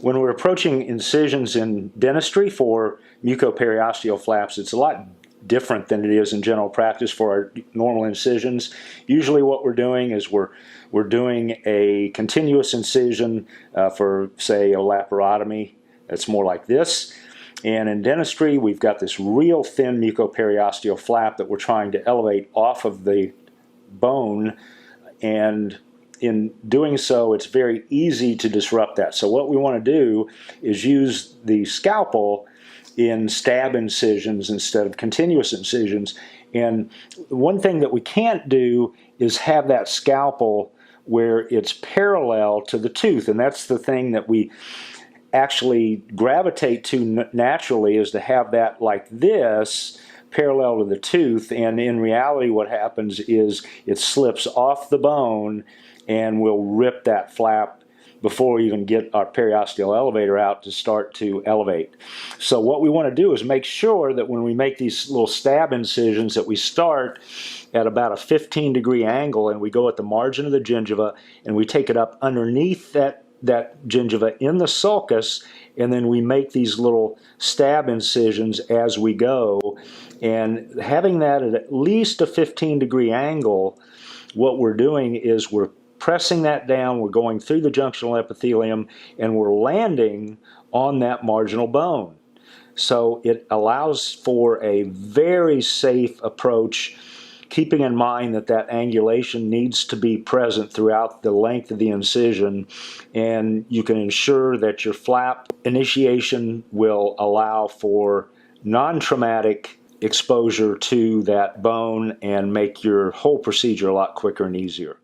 When we're approaching incisions in dentistry for mucoperiosteal flaps, it's a lot different than it is in general practice for our normal incisions. Usually what we're doing is we're doing a continuous incision for, say, a laparotomy. It's more like this. And in dentistry, we've got this real thin mucoperiosteal flap that we're trying to elevate off of the bone, and in doing so, it's very easy to disrupt that. So what we want to do is use the scalpel in stab incisions instead of continuous incisions. And one thing that we can't do is have that scalpel where it's parallel to the tooth, and that's the thing that we actually gravitate to naturally, is to have that like this parallel to the tooth. And in reality what happens is it slips off the bone and we'll rip that flap before we even get our periosteal elevator out to start to elevate. So what we want to do is make sure that when we make these little stab incisions that we start at about a 15-degree angle, and we go at the margin of the gingiva and we take it up underneath that gingiva in the sulcus, and then we make these little stab incisions as we go. And having that at least a 15-degree angle, what we're doing is we're pressing that down, we're going through the junctional epithelium, and we're landing on that marginal bone. So it allows for a very safe approach, keeping in mind that that angulation needs to be present throughout the length of the incision, and you can ensure that your flap initiation will allow for non-traumatic exposure to that bone and make your whole procedure a lot quicker and easier.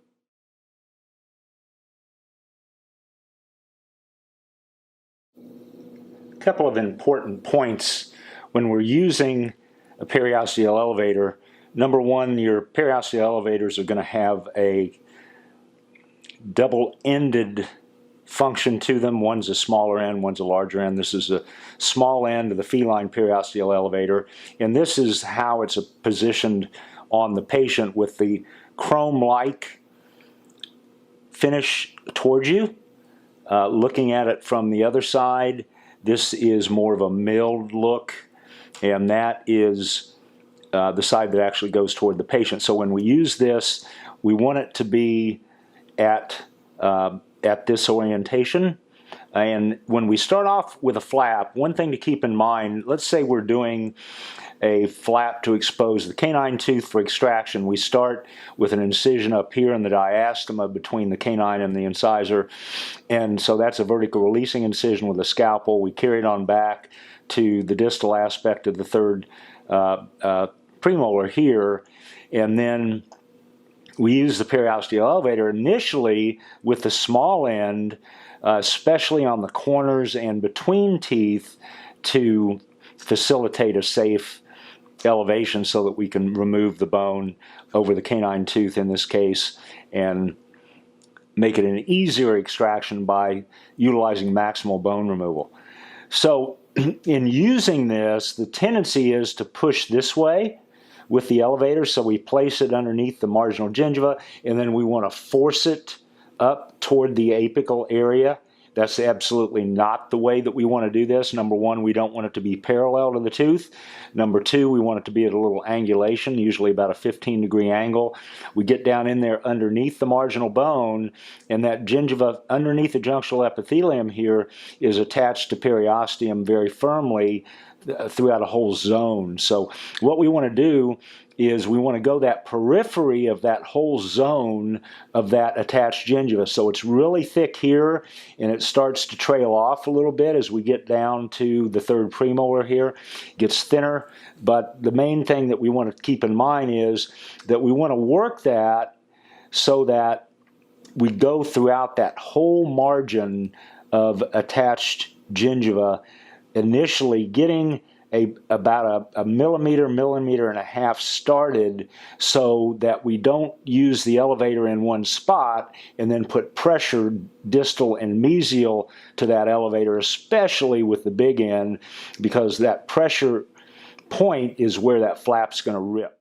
A couple of important points when we're using a periosteal elevator. Number one, your periosteal elevators are going to have a double-ended function to them. One's a smaller end, one's a larger end. This is a small end of the feline periosteal elevator, and this is how it's positioned on the patient with the chrome-like finish towards you. Looking at it from the other side, this is more of a milled look, and that is the side that actually goes toward the patient. So when we use this, we want it to be at this orientation. And when we start off with a flap, one thing to keep in mind, let's say we're doing a flap to expose the canine tooth for extraction. We start with an incision up here in the diastema between the canine and the incisor, and so that's a vertical releasing incision with a scalpel. We carry it on back to the distal aspect of the third premolar here, and then we use the periosteal elevator initially with the small end, especially on the corners and between teeth, to facilitate a safe elevation so that we can remove the bone over the canine tooth in this case and make it an easier extraction by utilizing maximal bone removal. So in using this, the tendency is to push this way with the elevator, so we place it underneath the marginal gingiva, and then we want to force it up toward the apical area. That's absolutely not the way that we want to do this. Number one, we don't want it to be parallel to the tooth. Number two, we want it to be at a little angulation, usually about a 15-degree angle. We get down in there underneath the marginal bone, and that gingiva underneath the junctional epithelium here is attached to periosteum very firmly throughout a whole zone. So what we want to do is we want to go that periphery of that whole zone of that attached gingiva. So it's really thick here, and it starts to trail off a little bit as we get down to the third premolar here. It gets thinner, but the main thing that we want to keep in mind is that we want to work that so that we go throughout that whole margin of attached gingiva, initially getting about a millimeter and a half started, so that we don't use the elevator in one spot and then put pressure distal and mesial to that elevator, especially with the big end, because that pressure point is where that flap's going to rip.